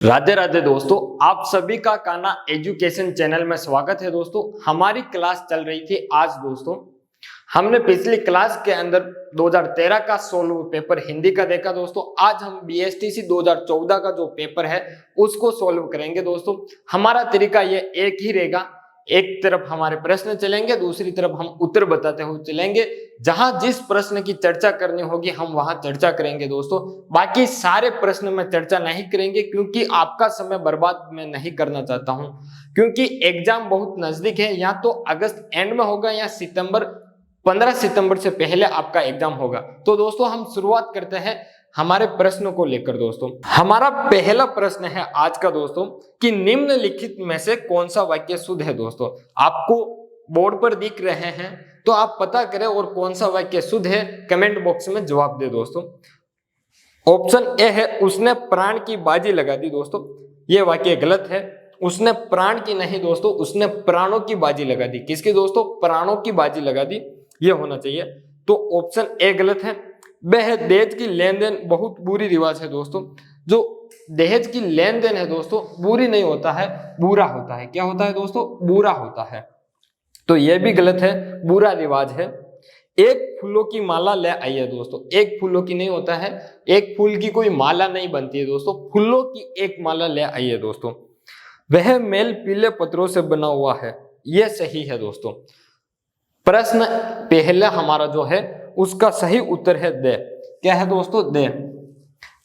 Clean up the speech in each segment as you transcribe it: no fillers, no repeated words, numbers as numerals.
राधे राधे दोस्तों, आप सभी का कान्हा एजुकेशन चैनल में स्वागत है। दोस्तों हमारी क्लास चल रही थी आज। दोस्तों हमने पिछली क्लास के अंदर 2013 का सोल्व पेपर हिंदी का देखा। दोस्तों आज हम बीएसटीसी 2014 का जो पेपर है उसको सोल्व करेंगे। दोस्तों हमारा तरीका ये एक ही रहेगा, एक तरफ हमारे प्रश्न चलेंगे, दूसरी तरफ हम उत्तर बताते हुए चलेंगे। जहां जिस प्रश्न की चर्चा करनी होगी हम वहां चर्चा करेंगे। दोस्तों बाकी सारे प्रश्न में चर्चा नहीं करेंगे क्योंकि आपका समय बर्बाद मैं नहीं करना चाहता हूं, क्योंकि एग्जाम बहुत नजदीक है। या तो अगस्त एंड में होगा या 15 सितंबर से पहले आपका एग्जाम होगा। तो दोस्तों हम शुरुआत करते हैं हमारे प्रश्नों को लेकर। दोस्तों हमारा पहला प्रश्न है आज का दोस्तों कि निम्नलिखित में से कौन सा वाक्य शुद्ध है। दोस्तों आपको बोर्ड पर दिख रहे हैं तो आप पता करें और कौन सा वाक्य शुद्ध है कमेंट बॉक्स में जवाब दे। दोस्तों ऑप्शन ए है उसने प्राण की बाजी लगा दी। दोस्तों ये वाक्य गलत है। उसने प्राण की नहीं दोस्तों, उसने प्राणों की बाजी लगा दी। किसकी दोस्तों? प्राणों की बाजी लगा दी, ये होना चाहिए। तो ऑप्शन ए गलत है। वह दहेज की लेन देन बहुत बुरी रिवाज है। दोस्तों जो दहेज की लेन देन है दोस्तों बुरी नहीं होता है, बुरा होता है। क्या होता है दोस्तों? बुरा होता है। तो यह भी गलत है, बुरा रिवाज है। एक फूलों की माला ले आइए। दोस्तों एक फूलों की नहीं होता है, एक फूल की कोई माला नहीं बनती है दोस्तों, फूलों की एक माला ले आइए। दोस्तों वह मेल पीले पत्रों से बना हुआ है, यह सही है। दोस्तों प्रश्न पहला हमारा जो है उसका सही उत्तर है दे। क्या है दोस्तों? दे।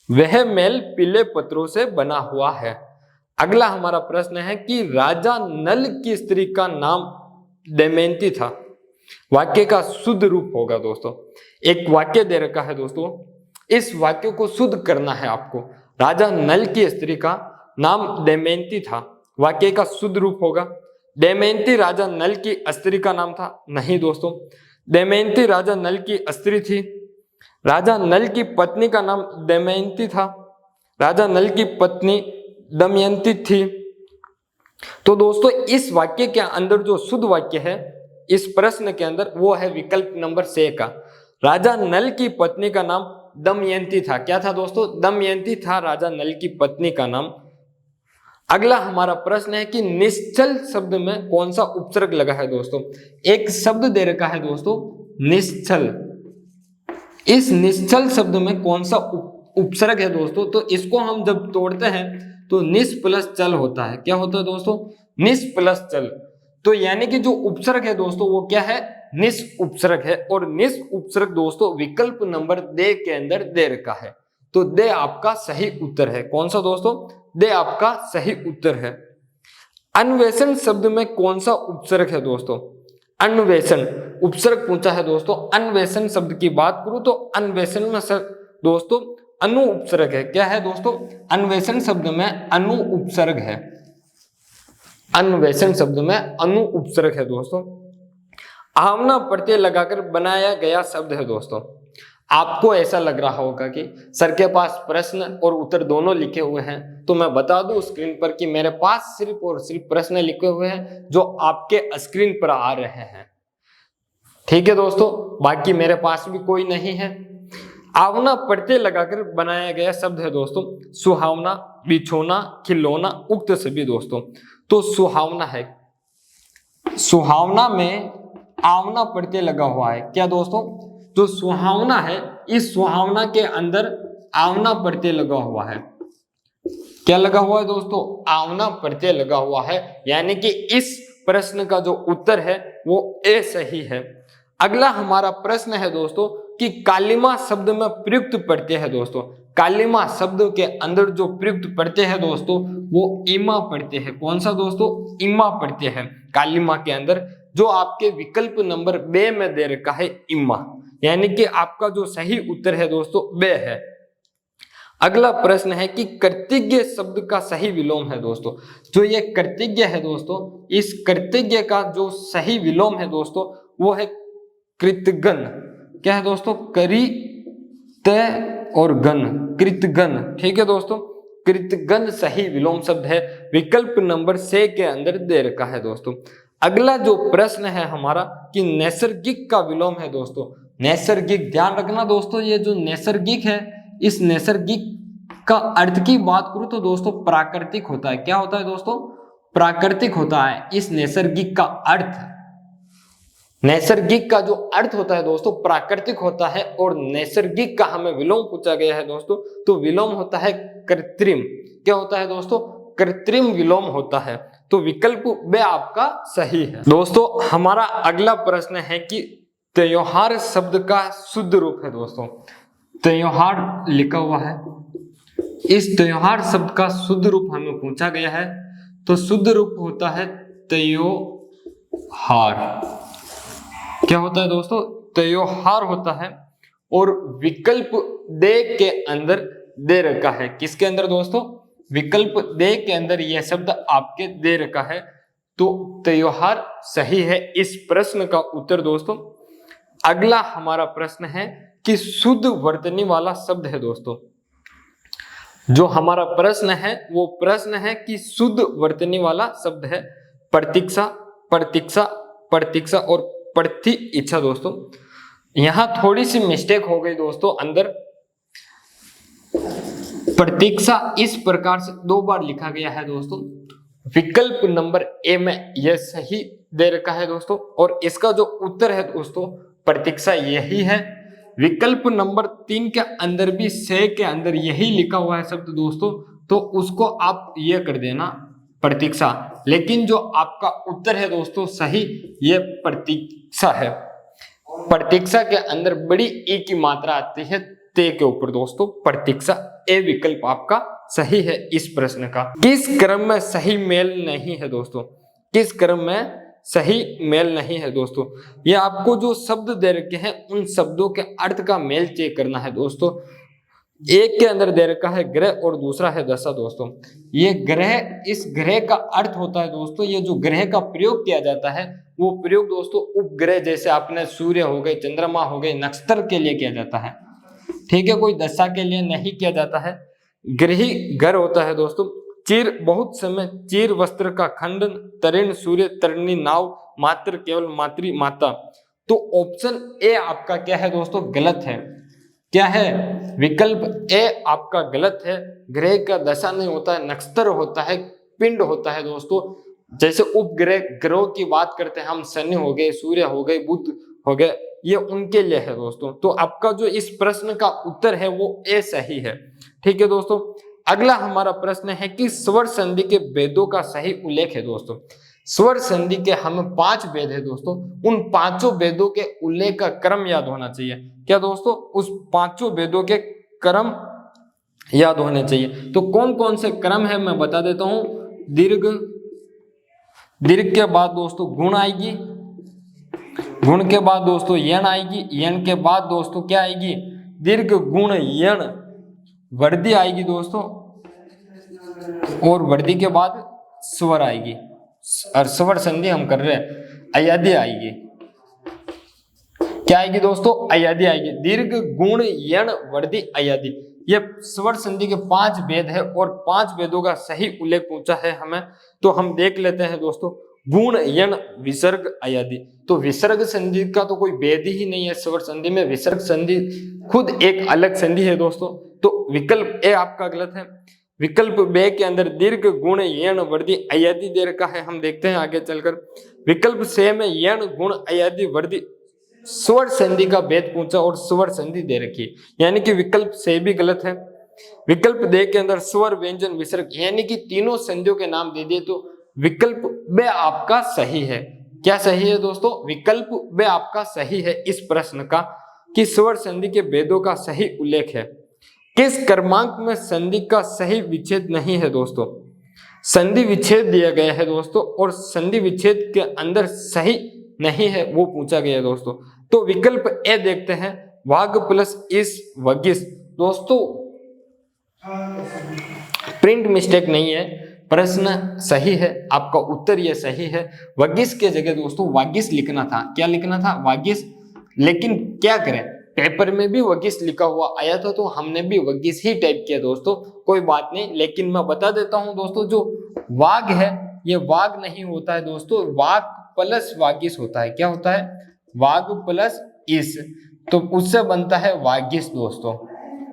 वह मेल पीले पत्रों से बना हुआ है। अगला हमारा प्रश्न है कि राजा नल की स्त्री का नाम दमयंती था। वाक्य का शुद्ध रूप होगा। दोस्तों एक वाक्य दे रखा है दोस्तों, इस वाक्य को शुद्ध करना है आपको। राजा नल की स्त्री का नाम दमयंती था, वाक्य का शुद्ध रूप होगा। दमयंती राजा नल की स्त्री का नाम था? नहीं दोस्तों, दमयंती राजा नल की स्त्री थी। राजा नल की पत्नी का नाम दमयंती था, राजा नल की पत्नी दमयंती थी। तो दोस्तों इस वाक्य के अंदर जो शुद्ध वाक्य है इस प्रश्न के अंदर वो है विकल्प नंबर सी का। राजा नल की पत्नी का नाम दमयंती था। क्या था दोस्तों? दमयंती था राजा नल की पत्नी का नाम। अगला हमारा प्रश्न है कि निश्चल शब्द में कौन सा उपसर्ग लगा है। दोस्तों एक शब्द दे रखा है दोस्तों निश्चल, इस निश्चल शब्द में कौन सा उपसर्ग है दोस्तों? तो इसको हम जब तोड़ते हैं तो निस प्लस चल होता है। क्या होता है दोस्तों? निस प्लस चल। तो यानी कि जो उपसर्ग है दोस्तों वो क्या है? निस उपसर्ग है। और निस उपसर्ग दोस्तों विकल्प नंबर दे के अंदर दे रखा है। तो दे आपका सही उत्तर है। कौन सा दोस्तों? दे आपका सही उत्तर है। अन्वेषण शब्द में कौन सा उपसर्ग है दोस्तों? अन्वेषण उपसर्ग पूछा है दोस्तों। अन्वेषण शब्द की बात करूं तो अन्वेषण में दोस्तों अनु उपसर्ग है। क्या है दोस्तों? अन्वेषण शब्द में अनु उपसर्ग है। अन्वेषण शब्द में अनु उपसर्ग है दोस्तों। आवना प्रत्यय लगाकर बनाया गया शब्द है। दोस्तों आपको ऐसा लग रहा होगा कि सर के पास प्रश्न और उत्तर दोनों लिखे हुए हैं, तो मैं बता दूं स्क्रीन पर कि मेरे पास सिर्फ और सिर्फ प्रश्न लिखे हुए हैं जो आपके स्क्रीन पर आ रहे हैं। ठीक है दोस्तों, बाकी मेरे पास भी कोई नहीं है। आवना प्रत्यय लगाकर बनाया गया शब्द है दोस्तों सुहावना, बिछोना, खिलौना, उक्त सभी। दोस्तों तो सुहावना है, सुहावना में आवना प्रत्यय लगा हुआ है। क्या दोस्तों? जो सुहावना है इस सुहावना के अंदर आवना प्रत्यय लगा हुआ है। क्या लगा हुआ है दोस्तों? आवना प्रत्यय लगा हुआ है। यानी कि इस प्रश्न का जो उत्तर है वो ए सही है। अगला हमारा प्रश्न है दोस्तों कि कालिमा शब्द में प्रयुक्त प्रत्यय है। दोस्तों कालिमा शब्द के अंदर जो प्रयुक्त प्रत्यय है दोस्तों वो इमा प्रत्यय है। कौन सा दोस्तों? इमा प्रत्यय है कालिमा के अंदर, जो आपके विकल्प नंबर बे में दे रखा है इमा। यानी कि आपका जो सही उत्तर है दोस्तों बे है। अगला प्रश्न है कि कृतज्ञ शब्द का सही विलोम है। दोस्तों जो ये कृतज्ञ है दोस्तों, इस कृतज्ञ का जो सही विलोम है दोस्तों वो है कृतगन। क्या है दोस्तों? करी त और गन, कृतगन। ठीक है दोस्तों, कृतगन सही विलोम शब्द है, विकल्प नंबर से के अंदर दे रखा है। दोस्तों अगला जो प्रश्न है हमारा कि नैसर्गिक का विलोम है। दोस्तों नैसर्गिक, ध्यान रखना दोस्तों, ये जो नैसर्गिक है इस नैसर्गिक का अर्थ की बात करूं तो दोस्तों प्राकृतिक होता है। क्या होता है दोस्तों? प्राकृतिक होता है। इस नैसर्गिक का अर्थ, नैसर्गिक का जो अर्थ होता है दोस्तों प्राकृतिक होता है, और नैसर्गिक का हमें विलोम पूछा गया है दोस्तों, तो विलोम होता है कृत्रिम। क्या होता है दोस्तों? कृत्रिम विलोम होता है। तो विकल्प बे आपका सही है। दोस्तों हमारा अगला प्रश्न है कि त्योहार शब्द का शुद्ध रूप है। दोस्तों त्योहार लिखा हुआ है, इस त्योहार शब्द का शुद्ध रूप हमें पूछा गया है, तो शुद्ध रूप होता है त्योहार। क्या होता है दोस्तों? त्योहार होता है। और विकल्प दे के अंदर दे रखा है। किसके अंदर दोस्तों? विकल्प दे के अंदर यह शब्द आपके दे रखा है, तो त्योहार सही है इस प्रश्न का उत्तर। दोस्तों अगला हमारा प्रश्न है कि शुद्ध वर्तनी वाला शब्द है। दोस्तों जो हमारा प्रश्न है वो प्रश्न है कि शुद्ध वर्तनी वाला शब्द है प्रतीक्षा, प्रतीक्षा, प्रतीक्षा और प्रति इच्छा। दोस्तों यहां थोड़ी सी मिस्टेक हो गई दोस्तों अंदर। प्रतीक्षा इस प्रकार से 2 बार लिखा गया है दोस्तों। विकल्प नंबर ए में यह सही दे रखा है दोस्तों, और इसका जो उत्तर है दोस्तों प्रतीक्षा यही है। विकल्प नंबर 3 के अंदर भी से के अंदर यही लिखा हुआ है शब्द दोस्तों, तो उसको आप ये कर देना प्रतीक्षा। लेकिन जो आपका उत्तर है दोस्तों सही, ये प्रतीक्षा है। प्रतीक्षा के अंदर बड़ी ई की मात्रा आती है ते के ऊपर। दोस्तों प्रतीक्षा ए विकल्प आपका सही है इस प्रश्न का। किस क्रम में सही मेल नहीं है दोस्तों? किस क्रम में सही मेल नहीं है दोस्तों? ये आपको जो शब्द दे रखे हैं उन शब्दों के अर्थ का मेल चेक करना है दोस्तों। एक के अंदर दे रखा है ग्रह और दूसरा है दशा। दोस्तों ये ग्रह, इस ग्रह का अर्थ होता है दोस्तों, ये जो ग्रह का प्रयोग किया जाता है वो प्रयोग दोस्तों उपग्रह, जैसे आपने सूर्य हो गए, चंद्रमा हो गए, नक्षत्र के लिए किया जाता है। ठीक है, कोई दशा के लिए नहीं किया जाता है। ग्रही घर होता है दोस्तों। चीर बहुत समय, चीर वस्त्र का खंडन, तरण सूर्य, तरणी नाव, मात्र केवल मातृ माता। तो ऑप्शन ए आपका क्या है दोस्तों? गलत है। क्या है? विकल्प ए आपका गलत है। ग्रह का दशा नहीं होता है, नक्षत्र होता है, पिंड होता है दोस्तों। जैसे उपग्रह ग्रहों की बात करते हैं हम, शनि हो गए, सूर्य हो गए, बुध हो गए, ये उनके लिए है दोस्तों। तो आपका जो इस प्रश्न का उत्तर है वो ए सही है। ठीक है दोस्तों, अगला हमारा प्रश्न है कि स्वर संधि के वेदों का सही उल्लेख है। दोस्तों स्वर संधि के हमें 5 वेद है दोस्तों, उन 5 वेदों के उल्लेख का क्रम याद होना चाहिए। क्या दोस्तों? उस 5 वेदों के क्रम याद होने चाहिए। तो कौन कौन से क्रम है मैं बता देता हूं। दीर्घ, दीर्घ के बाद दोस्तों गुण आएगी, गुण के बाद दोस्तों यण आएगी, यण के बाद दोस्तों क्या आएगी? दीर्घ गुण यण वर्दी आएगी दोस्तों, और वर्दी के बाद स्वर आएगी, और स्वर संधि हम कर रहे हैं, अयादि आएगी। क्या आएगी दोस्तों? अयादि आएगी। दीर्घ गुण यण वर्दी अयादि, ये स्वर संधि के 5 वेद है, और 5 वेदों का सही उल्लेख पूछा है हमें। तो हम देख लेते हैं दोस्तों, गुण यण विसर्ग अयादि। तो विसर्ग संधि का तो कोई वेद ही नहीं है स्वर संधि में, विसर्ग संधि खुद एक अलग संधि है दोस्तों। तो विकल्प ए आपका गलत है। विकल्प बे के अंदर दीर्घ गुण यण वर्दी अयादि दे रखा है, हम देखते हैं आगे चलकर। विकल्प से में यण गुण अयादि वर्दी स्वर संधि का भेद पूछा और स्वर संधि दे रखी है, यानी कि विकल्प से भी गलत है। विकल्प दे के अंदर स्वर व्यंजन विसर्ग यानी कि तीनों संधियों के नाम दे दिए, तो विकल्प बे आपका सही है। क्या सही है दोस्तों? विकल्प बे आपका सही है इस प्रश्न का, कि स्वर संधि के भेदों का सही उल्लेख है। किस क्रमांक में संधि का सही विच्छेद नहीं है दोस्तों? संधि विच्छेद दिया गया है दोस्तों, और संधि विच्छेद के अंदर सही नहीं है वो पूछा गया है दोस्तों। तो विकल्प ए देखते हैं, वाग प्लस इस वगिस। दोस्तों प्रिंट मिस्टेक नहीं है, प्रश्न सही है, आपका उत्तर यह सही है। वगिस के जगह दोस्तों वागिस लिखना था। क्या लिखना था? वागिस। लेकिन क्या करें, पेपर में भी वगिस लिखा हुआ आया था, तो हमने भी वगिस ही टाइप किया दोस्तों, कोई बात नहीं। लेकिन मैं बता देता हूं दोस्तों, जो वाग है ये वाग नहीं होता है दोस्तों, वाग प्लस वागिस होता है। क्या होता है? वाग प्लस इस, तो उससे बनता है वागिस दोस्तों।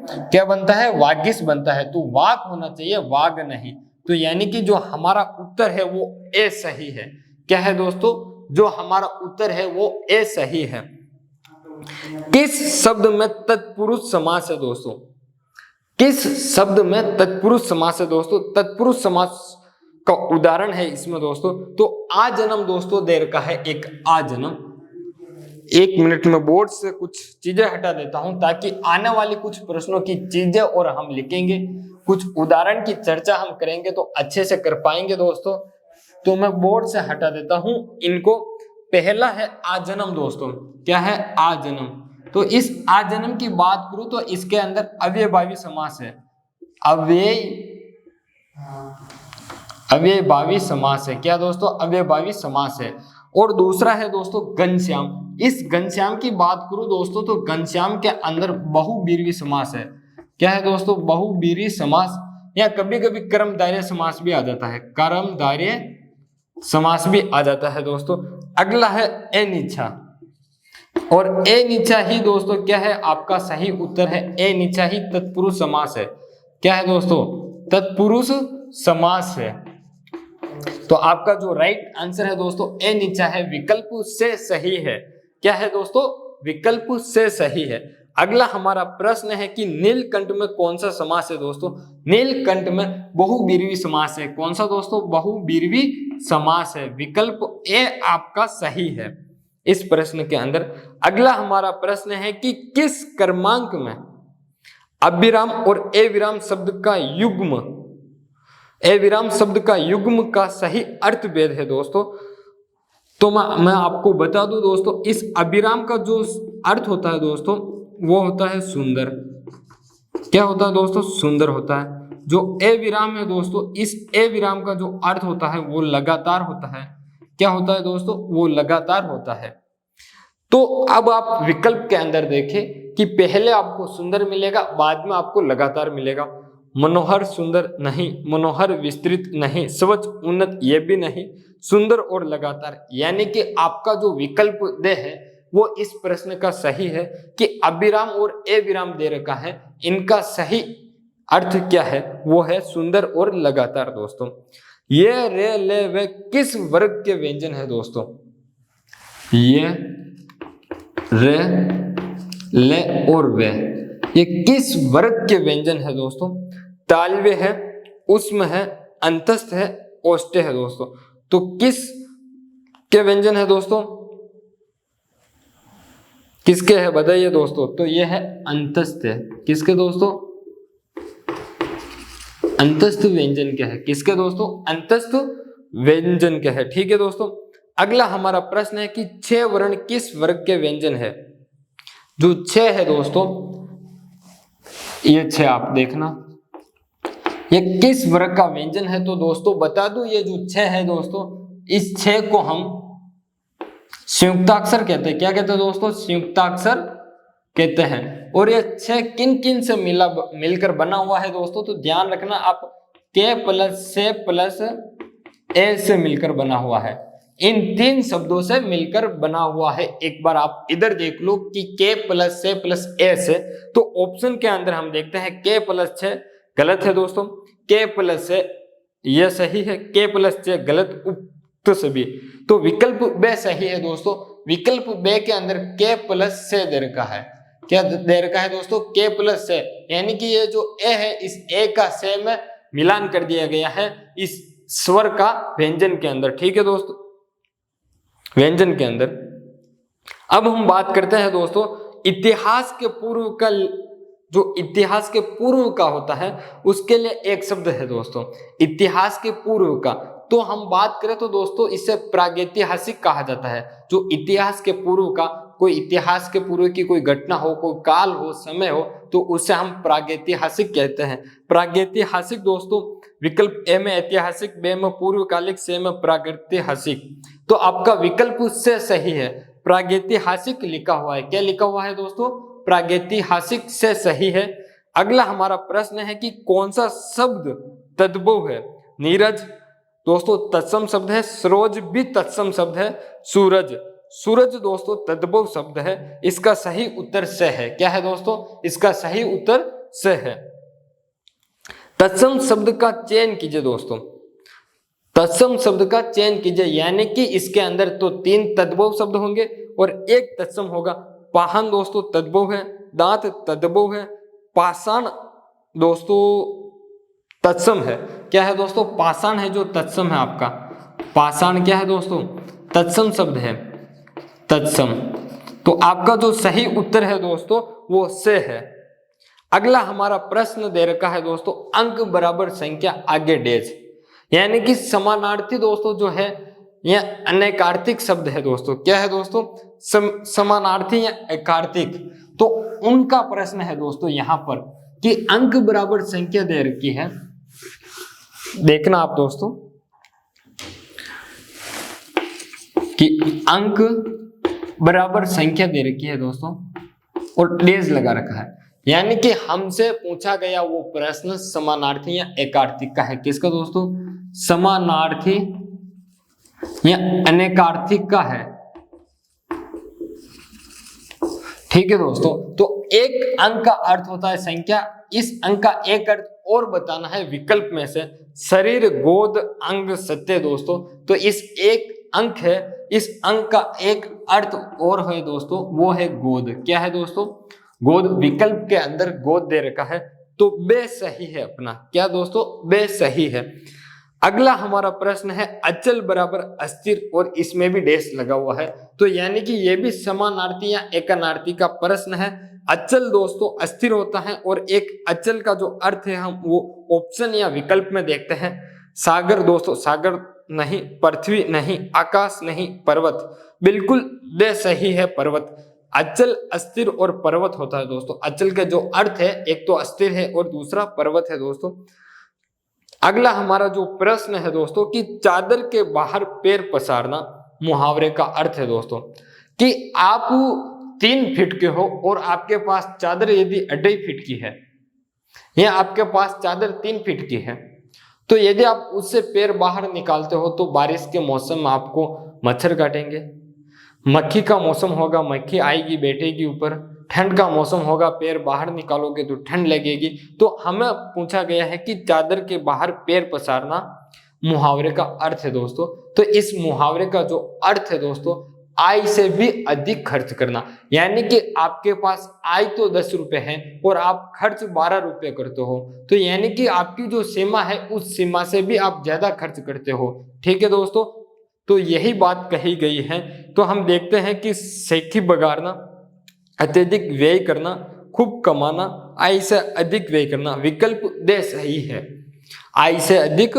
क्या बनता है, वागिस बनता है। तो वाग होना चाहिए, वाग नहीं। तो यानी कि जो हमारा उत्तर है वो ए सही है। क्या है दोस्तों, जो हमारा उत्तर है वो ए सही है। किस शब्द में तत्पुरुष समास है दोस्तों, किस शब्द में तत्पुरुष समास है दोस्तों। तत्पुरुष समास का उदाहरण है इसमें दोस्तों, तो आ जन्म दोस्तों दे रखा है एक आ जन्म। 1 मिनट में बोर्ड से कुछ चीजें हटा देता हूं ताकि आने वाली कुछ प्रश्नों की चीजें और हम लिखेंगे, कुछ उदाहरण की चर्चा हम करेंगे तो अच्छे से कर पाएंगे दोस्तों। तो मैं बोर्ड से हटा देता हूं इनको। पहला है आजन्म दोस्तों, क्या है, आजन्म। तो इस आजन्म की बात करूं तो इसके अंदर अव्ययभावी समास है, अव्ययभावी समास है। क्या दोस्तों, अव्ययभावी समास है। और दूसरा है दोस्तों घनश्याम। इस घनश्याम की बात करूं दोस्तों तो घनश्याम के अंदर बहुब्रीहि समास है। क्या है दोस्तों, बहुब्रीहि समास, या कभी कभी कर्मधारय समास भी आ जाता है, कर्मधारय समास भी आ जाता है दोस्तों। अगला है अनिच्छा, और अनिच्छा ही दोस्तों क्या है, आपका सही उत्तर है अनिच्छा ही तत्पुरुष समास है। क्या है दोस्तों, तत्पुरुष समास है। तो आपका जो राइट आंसर है दोस्तों अनिच्छा है, विकल्प से सही है। क्या है दोस्तों, विकल्प से सही है। अगला हमारा प्रश्न है कि नीलकंठ में कौन सा समास है दोस्तों। नीलकंठ में बहुब्रीहि समास है। कौन सा दोस्तों, बहुब्रीहि समास है। विकल्प ए आपका सही है इस प्रश्न के अंदर। अगला हमारा प्रश्न है कि किस क्रमांक में अभिराम और ए विराम शब्द का युग्म, ए विराम शब्द का युग्म का सही अर्थ भेद है दोस्तों। तो मैं आपको बता दूं दोस्तों, इस अभिराम का जो अर्थ होता है दोस्तों वो होता है सुंदर। क्या होता है दोस्तों, सुंदर होता है। जो ए विराम है दोस्तों, इस ए विराम का जो अर्थ होता है वो लगातार होता है। क्या होता है दोस्तों, वो लगातार होता है। तो अब आप विकल्प के अंदर देखें कि पहले आपको सुंदर मिलेगा, बाद में आपको लगातार मिलेगा। मनोहर सुंदर नहीं, मनोहर विस्तृत नहीं, स्वच्छ उन्नत ये भी नहीं, सुंदर और लगातार। यानी कि आपका जो विकल्प दे है वो इस प्रश्न का सही है कि अभिराम और ए विराम दे रखा है, इनका सही अर्थ क्या है, वो है सुंदर और लगातार दोस्तों। ये रे ले वे किस वर्ग के व्यंजन है दोस्तों। ये रे ले और वे ये किस वर्ग के व्यंजन है दोस्तों। तालव्य है, उष्म है, अंतस्थ है, ओष्ठ्य है दोस्तों। तो किस के व्यंजन है दोस्तों, किसके है बताइए दोस्तों। तो ये है अंतस्थ है। किसके दोस्तों, अंतस्थ व्यंजन के है। किसके दोस्तों, अंतस्थ व्यंजन के है। ठीक है दोस्तों। अगला हमारा प्रश्न है कि 6 वर्ण किस वर्ग के व्यंजन है। जो 6 है दोस्तों, ये 6 आप देखना, ये किस वर्ग का व्यंजन है। तो दोस्तों बता दूं, ये जो 6 है दोस्तों, इस 6 को हम संयुक्ताक्षर कहते हैं। क्या कहते हैं दोस्तों, संयुक्ताक्षर कहते हैं। और ये 6 किन किन से मिलकर बना हुआ है दोस्तों। तो ध्यान रखना आप, के प्लस से प्लस ए से मिलकर बना हुआ है। इन 3 शब्दों से मिलकर बना हुआ है। एक बार आप इधर देख लो कि के प्लस से प्लस ए से। तो ऑप्शन के अंदर हम देखते हैं के प्लस 6 गलत है दोस्तों, के प्लस से यह सही है, के प्लस 6 गलत, उक्त सभी। तो विकल्प बे सही है दोस्तों। विकल्प बे के अंदर के प्लस से दे रखा है। क्या दे रखा है दोस्तों, के प्लस से, यानी कि ये जो ए है इस ए का से में मिलान कर दिया गया है इस स्वर का व्यंजन के अंदर। ठीक है दोस्तों, व्यंजन के अंदर। अब हम बात करते हैं दोस्तों इतिहास के पूर्व का, जो इतिहास के पूर्व का होता है उसके लिए एक शब्द है दोस्तों, इतिहास के पूर्व का। तो हम बात करें तो दोस्तों इसे प्रागैतिहासिक कहा जाता है। जो इतिहास के पूर्व का, कोई इतिहास के पूर्व की कोई घटना हो, कोई काल हो, समय हो, तो उसे हम प्रागैतिहासिक कहते हैं। प्रागैतिहासिक दोस्तों विकल्प ए में ऐतिहासिक, बे में पूर्वकालिक, से में प्रागैतिहासिक। तो आपका विकल्प उससे सही है, प्रागैतिहासिक लिखा हुआ है। क्या लिखा हुआ है दोस्तों, प्रागैतिहासिक से सही है। अगला हमारा प्रश्न है कि कौन सा शब्द तद्भव है। नीरज दोस्तों तत्सम शब्द है, सरोज भी तत्सम शब्द है, सूरज, सूरज दोस्तों तद्भव शब्द है। इसका सही उत्तर से है। क्या है दोस्तों, इसका सही उत्तर से है। तत्सम शब्द का चयन कीजिए दोस्तों, तत्सम शब्द का चयन कीजिए, यानी कि इसके अंदर तो 3 तद्भव शब्द होंगे और 1 तत्सम होगा। पाहन दोस्तों तद्भव है, दांत तद्भव है, पाषाण दोस्तों तत्सम है। क्या है दोस्तों? पाषाण है जो तत्सम है आपका। पाषाण क्या है दोस्तों? तत्सम शब्द है, तत्सम। तो आपका जो सही उत्तर है दोस्तों वो से है। अगला हमारा प्रश्न दे रखा है दोस्तों, अंक बराबर संख्या आगे डेज, यानी कि समानार्थी दोस्तों जो है यह अनेकार्थिक शब्द है दोस्तों। क्या है दोस्तों? समानार्थी या एकार्थिक। तो उनका प्रश्न है दोस्तों यहां पर कि अंक बराबर संख्या दे रखी है। देखना आप दोस्तों कि अंक बराबर संख्या दे रखी है दोस्तों और डेज लगा रखा है, यानी कि हमसे पूछा गया वो प्रश्न समानार्थी या एकार्थिक का है। किसका दोस्तों? समानार्थी या अनेकार्थिक का है। ठीक है दोस्तों, तो एक अंक का अर्थ होता है संख्या। इस अंक का एक अर्थ और बताना है विकल्प में से, शरीर, गोद, अंग, सत्य दोस्तों। तो इस एक अंक है, इस अंक का एक अर्थ और है दोस्तों, वो है गोद। क्या है दोस्तों? गोद। विकल्प के अंदर गोद दे रखा है, तो बे सही है अपना। क्या दोस्तों? बे सही है। अगला हमारा प्रश्न है अचल बराबर अस्थिर, और इसमें भी डैश लगा हुआ है, तो यानी कि ये भी समानार्थी या एकानार्थी का प्रश्न है। अचल दोस्तों अस्थिर होता है, और एक अचल का जो अर्थ है हम वो ऑप्शन या विकल्प में देखते हैं। सागर दोस्तों, सागर नहीं, पृथ्वी नहीं, आकाश नहीं, पर्वत। बिल्कुल दे सही है, पर्वत। अचल, अस्थिर और पर्वत होता है दोस्तों। अचल के जो अर्थ है, एक तो अस्थिर है और दूसरा पर्वत है दोस्तों। अगला हमारा जो प्रश्न है दोस्तों कि चादर के बाहर पैर पसारना, मुहावरे का अर्थ है दोस्तों कि आप 3 फीट के हो और आपके पास चादर यदि 2.5 फीट की है, या आपके पास चादर 3 फीट की है, तो यदि आप उससे पैर बाहर निकालते हो तो बारिश के मौसम में आपको मच्छर काटेंगे, मक्खी का मौसम होगा, मक्खी आएगी बैठेगी ऊपर, ठंड का मौसम होगा, पैर बाहर निकालोगे तो ठंड लगेगी। तो हमें पूछा गया है कि चादर के बाहर पैर पसारना मुहावरे का अर्थ है दोस्तों। तो इस मुहावरे का जो अर्थ है दोस्तों, आय से भी अधिक खर्च करना, यानी कि आपके पास आय तो 10 रुपए है और आप खर्च 12 रुपए करते हो, तो यानी कि आपकी जो सीमा है उस सीमा से भी आप ज्यादा खर्च करते हो। ठीक है दोस्तों, तो यही बात कही गई है। तो हम देखते हैं कि सेठी बगाड़ना, अत्यधिक व्यय करना, खूब कमाना, आय से अधिक व्यय करना। विकल्प दे सही है, आय से अधिक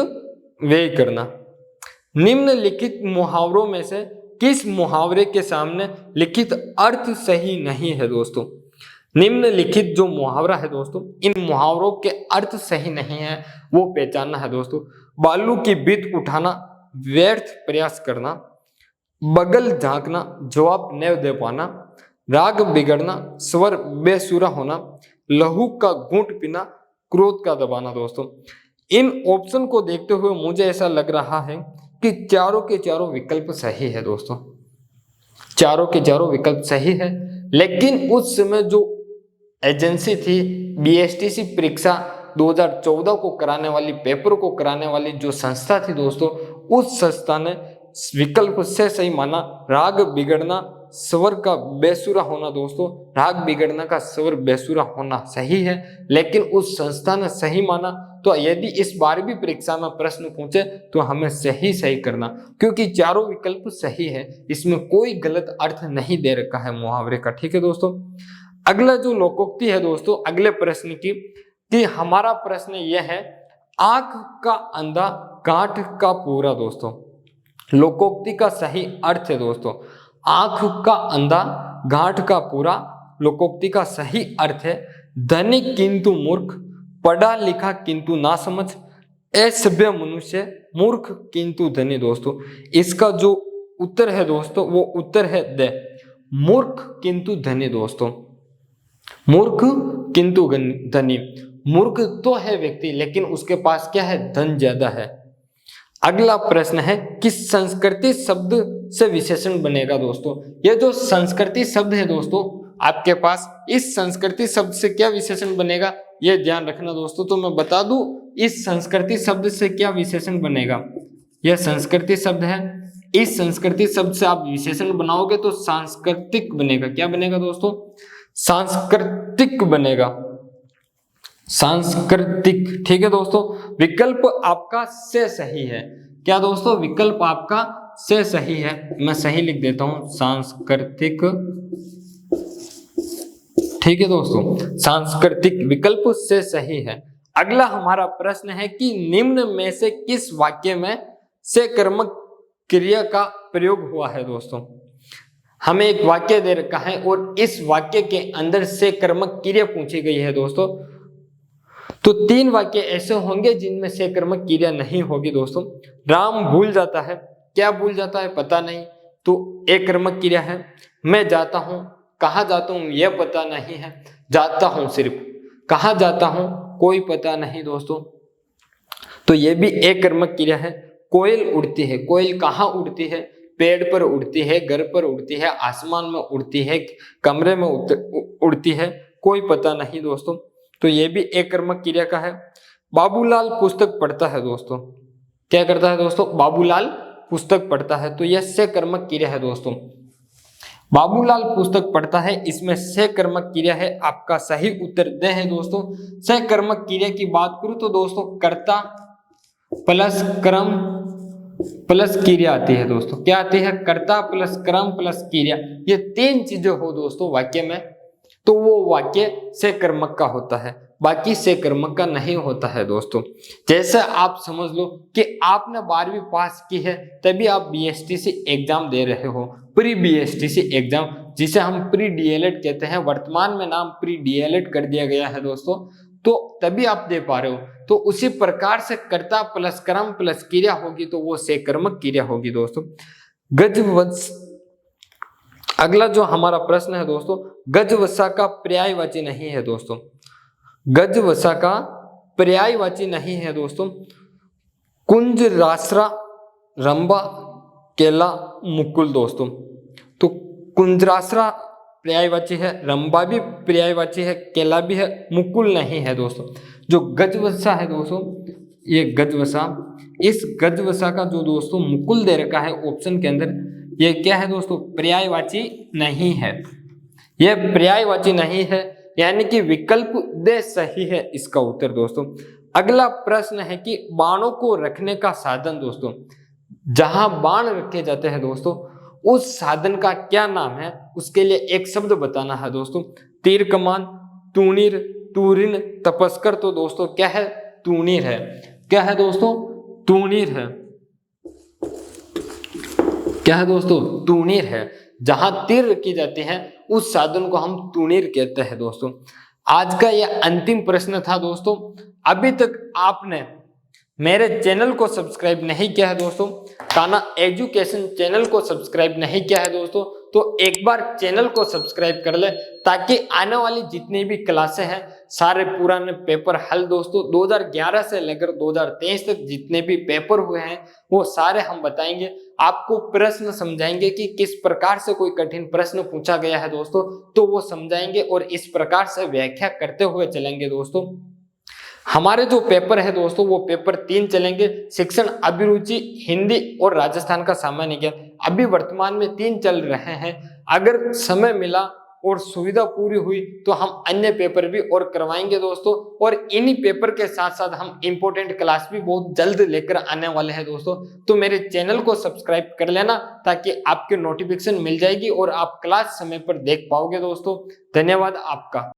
व्यय करना। निम्नलिखित मुहावरों में से किस मुहावरे के सामने लिखित अर्थ सही नहीं है दोस्तों? निम्नलिखित जो मुहावरा है दोस्तों, इन मुहावरों के अर्थ सही नहीं है, वो पहचानना है दोस्तों। बालू की बीत उठाना, व्यर्थ प्रयास करना, बगल झांकना, जवाब न दे पाना, राग बिगड़ना, स्वर बेसुरा होना, लहू का घूंट पीना, क्रोध का दबाना दोस्तों। इन ऑप्शन को देखते हुए मुझे ऐसा लग रहा है कि चारों के चारों विकल्प सही है दोस्तों, चारों के चारों विकल्प सही है। लेकिन उस समय जो एजेंसी थी, बीएसटीसी परीक्षा 2014 को कराने वाली, पेपर को कराने वाली जो संस्था थी दोस्तों, उस संस्था ने विकल्प से सही माना राग बिगड़ना, स्वर का बेसुरा होना दोस्तों। राग बिगड़ना का स्वर बेसुरा होना सही है, लेकिन उस संस्था ने सही माना। तो यदि इस बार भी परीक्षा में प्रश्न पूछे तो हमें सही करना, क्योंकि चारों विकल्प सही है, इसमें कोई गलत अर्थ नहीं दे रखा है मुहावरे का। ठीक है दोस्तों, अगला जो लोकोक्ति है दोस्तों, अगले प्रश्न की, कि हमारा प्रश्न यह है आंख का अंधा गांठ का पूरा दोस्तों। लोकोक्ति का सही अर्थ है दोस्तों, आंख का अंधा गांठ का पूरा। लोकोक्ति का सही अर्थ है धनिक किंतु मूर्ख, पढ़ा लिखा किंतु ना समझ, असभ्य मनुष्य, मूर्ख किंतु धनी दोस्तों। इसका जो उत्तर है दोस्तों, वो उत्तर है द, मूर्ख किंतु धनी दोस्तों। मूर्ख किंतु धनी। मूर्ख तो है व्यक्ति, लेकिन उसके पास क्या है? धन ज्यादा है। अगला प्रश्न है कि संस्कृति शब्द से विशेषण बनेगा दोस्तों। ये जो संस्कृति शब्द है दोस्तों आपके पास, इस संस्कृति शब्द से क्या विशेषण बनेगा? ये ध्यान रखना दोस्तों। तो मैं बता दूं इस संस्कृति शब्द से क्या विशेषण बनेगा, यह संस्कृति शब्द है, इस संस्कृति शब्द से आप विशेषण बनाओगे तो सांस्कृतिक बनेगा। क्या बनेगा दोस्तों, सांस्कृतिक बनेगा, सांस्कृतिक। ठीक है दोस्तों, विकल्प आपका से सही है। क्या दोस्तों, विकल्प आपका से सही है, मैं सही लिख देता हूं सांस्कृतिक। ठीक है दोस्तों, सांस्कृतिक विकल्प से सही है। अगला हमारा प्रश्न है कि निम्न में से किस वाक्य में से कर्मक क्रिया का प्रयोग हुआ है। दोस्तों हमें एक वाक्य दे रखा है और इस वाक्य के अंदर से कर्मक क्रिया पूछी गई है दोस्तों। तो 3 वाक्य ऐसे होंगे जिनमें से कर्मक क्रिया नहीं होगी दोस्तों। राम भूल जाता है, क्या भूल जाता है पता नहीं, तो एक कर्मक क्रिया है। मैं जाता हूं, कहाँ जाता हूं यह पता नहीं है, जाता हूं सिर्फ, कहाँ जाता हूं कोई पता नहीं दोस्तों, तो यह भी एक कर्मक क्रिया है। कोयल उड़ती है, कोयल कहाँ उड़ती है, पेड़ पर उड़ती है, घर पर उड़ती है, आसमान में उड़ती है, कमरे में उड़ती है, कोई पता नहीं दोस्तों, तो ये भी एक कर्मक क्रिया का है। बाबूलाल पुस्तक पढ़ता है दोस्तों, क्या करता है दोस्तों, बाबूलाल पुस्तक पढ़ता है, तो यह से कर्मक क्रिया है दोस्तों। बाबूलाल पुस्तक पढ़ता है, इसमें से कर्मक क्रिया है। आपका सही उत्तर दे है दोस्तों। से कर्मक क्रिया की बात करूं तो दोस्तों कर्ता प्लस कर्म प्लस क्रिया आती है दोस्तों। क्या आती है, कर्ता प्लस कर्म प्लस क्रिया, ये 3 चीजें हो दोस्तों वाक्य में, तो वो वाक्य से कर्मक का होता है, बाकी से कर्मक का नहीं होता है दोस्तों। जैसे आप समझ लो कि आपने 12वीं पास की है, तभी आप बीएसटीसी एग्जाम दे रहे हो, प्री बीएसटीसी एग्जाम, जिसे हम प्री डीएलएड कहते हैं, वर्तमान में नाम प्री डीएलएड कर दिया गया है दोस्तों, तो तभी आप दे पा रहे हो। तो उसी प्रकार से कर्ता प्लस कर्म प्लस क्रिया होगी, तो वो से कर्मक क्रिया होगी दोस्तों। गजवंश, अगला जो हमारा प्रश्न है दोस्तों, गजवसा का पर्यायवाची नहीं है दोस्तों, गजवसा का पर्यायवाची नहीं है दोस्तों। कुंज, रासरा, रंबा, केला, मुकुल दोस्तों, तो कुंजरासरा पर्यायवाची है, रंबा भी पर्यायवाची है, केला भी है, मुकुल नहीं है दोस्तों। जो गजवसा है दोस्तों, ये गजवसा, इस गजवसा का जो दोस्तों मुकुल दे रखा है ऑप्शन के अंदर, ये क्या है दोस्तों, पर्यायवाची नहीं है, ये पर्यायवाची नहीं है, यानी कि विकल्प दे सही है इसका उत्तर दोस्तों। अगला प्रश्न है कि बाणों को रखने का साधन दोस्तों, जहां बाण रखे जाते हैं दोस्तों, उस साधन का क्या नाम है, उसके लिए एक शब्द बताना है दोस्तों। तीर कमान, तूणीर, तूरिन, तपस्कर, तो दोस्तों क्या है, तूणीर है। क्या है दोस्तों, तूणीर है। क्या है दोस्तों, तूणीर है। जहां तीर रखी जाती है उस साधन को हम तूणीर कहते हैं दोस्तों। आज का यह अंतिम प्रश्न था दोस्तों। अभी तक आपने मेरे चैनल को सब्सक्राइब नहीं किया है दोस्तों, कान्हा एजुकेशन चैनल को सब्सक्राइब नहीं किया है दोस्तों, तो एक बार चैनल को सब्सक्राइब कर ले, ताकि आने वाली जितनी भी क्लासें हैं, सारे पुराने पेपर हल दोस्तों 2011 से लेकर 2023 तक जितने भी पेपर हुए हैं वो सारे हम बताएंगे, आपको प्रश्न समझाएंगे कि किस प्रकार से कोई कठिन प्रश्न पूछा गया है दोस्तों, तो वो समझाएंगे और इस प्रकार से व्याख्या करते हुए चलेंगे दोस्तों। हमारे जो पेपर है दोस्तों, वो पेपर 3 चलेंगे, शिक्षण, अभिरुचि, हिंदी और राजस्थान का सामान्य ज्ञान। अभी वर्तमान में 3 चल रहे हैं, अगर समय मिला और सुविधा पूरी हुई तो हम अन्य पेपर भी और करवाएंगे दोस्तों, और इन्हीं पेपर के साथ साथ हम इंपॉर्टेंट क्लास भी बहुत जल्द लेकर आने वाले हैं दोस्तों। तो मेरे चैनल को सब्सक्राइब कर लेना, ताकि आपके नोटिफिकेशन मिल जाएगी और आप क्लास समय पर देख पाओगे दोस्तों। धन्यवाद आपका।